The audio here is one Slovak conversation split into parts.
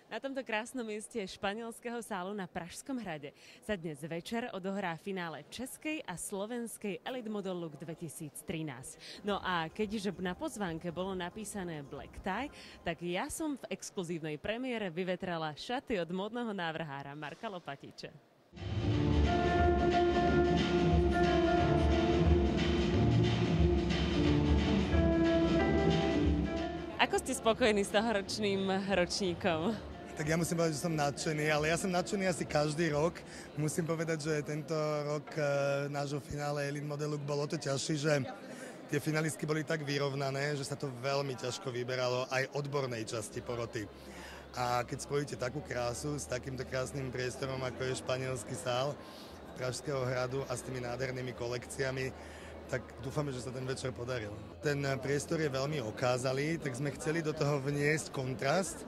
Na tomto krásnom mieste španielského sálu na Pražskom hrade sa dnes večer odohrá finále českej a slovenskej Elite Model Look 2013. No a keďže na pozvánke bolo napísané Black Tie, tak ja som v exkluzívnej premiére vyvetrala šaty od módneho návrhára Marka Lopatiče. Ako ste spokojní s tohoročným ročníkom? Tak ja musím povedať, že som nadšený, ale ja som nadšený asi každý rok. Musím povedať, že tento rok nášho finále Elite Model Look bolo to ťažšie, že tie finalistky boli tak vyrovnané, že sa to veľmi ťažko vyberalo aj odbornej časti poroty. A keď spojíte takú krásu s takýmto krásnym priestorom, ako je španielský sál Pražského hradu a s tými nádhernými kolekciami, tak dúfame, že sa ten večer podaril. Ten priestor je veľmi okázalý, tak sme chceli do toho vniesť kontrast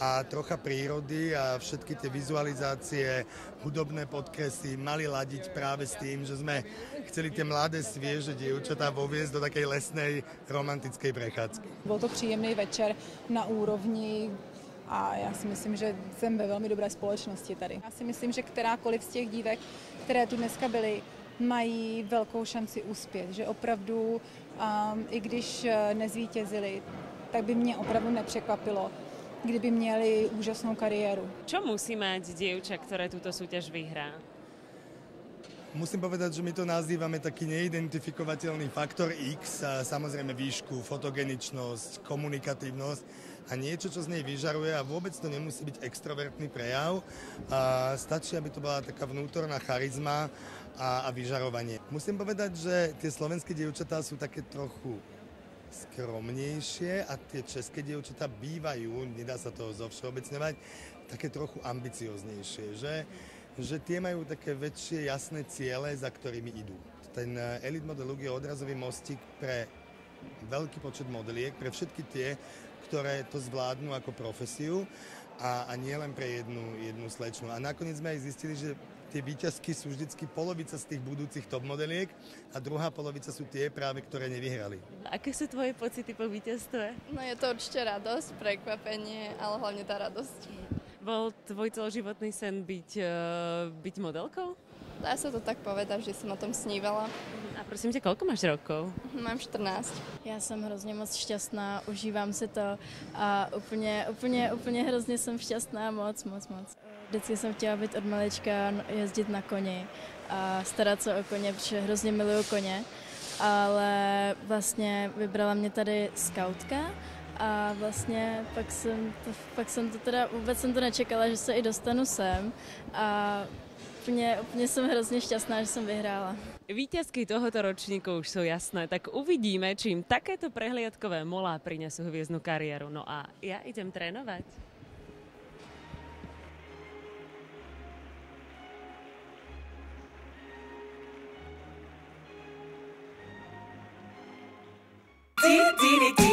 a trocha prírody a všetky tie vizualizácie, hudobné podkresy mali ladiť práve s tým, že sme chceli tie mladé, svieže dievčatá voviesť do takej lesnej, romantickej prechádzky. Byl to příjemný večer na úrovni a já si myslím, že jsem ve velmi dobré společnosti tady. Já si myslím, že kterákoliv z těch dívek, které tu dneska byly, mají velkou šanci uspět, že opravdu, i když nezvítězili, tak by mě opravdu nepřekvapilo, kdyby měli úžasnou kariéru. Čo musí mať dievča, ktoré túto súťaž vyhrá? Musím povedať, že my to nazývame taký neidentifikovateľný faktor X, samozrejme výšku, fotogeničnosť, komunikatívnosť a niečo, čo z nej vyžaruje a vôbec to nemusí byť extrovertný prejav. Stačí, aby to bola taká vnútorná charizma a vyžarovanie. Musím povedať, že tie slovenské dievčatá sú také trochu skromnejšie a tie české dievčatá bývajú, nedá sa to zovšeobecňovať, také trochu ambicioznejšie, že tie majú také väčšie jasné ciele, za ktorými idú. Ten Elite Model Look je odrazový mostík pre veľký počet modeliek, pre všetky tie, ktoré to zvládnu ako profesiu a nie len pre jednu slečnu. A nakoniec sme aj zistili, že tie víťazky sú vždycky polovica z tých budúcich top modeliek a druhá polovica sú tie práve, ktoré nevyhrali. Aké sú tvoje pocity po víťazstve? No je to určite radosť, prekvapenie, ale hlavne tá radosť. Bol tvoj celoživotný sen byť modelkou? Dá sa to tak povedať, že som o tom snívala. A prosím ťa, koľko máš rokov? Mám 14. Já jsem hrozně moc šťastná, užívám si to a úplně hrozně jsem šťastná, moc. Vždycky jsem chtěla být od malička, jezdit na koni a starat se o koně, protože hrozně miluju koně, ale vlastně vybrala mě tady skautka a vlastně pak jsem to teda, vůbec jsem to nečekala, že se i dostanu sem a úplně jsem hrozně šťastná, že jsem vyhrála. Víťazky tohoto ročníku už sú jasné, tak uvidíme, či im takéto prehliadkové molá prinesú hviezdnu kariéru. No a ja idem trénovať. Dee dee dee dee.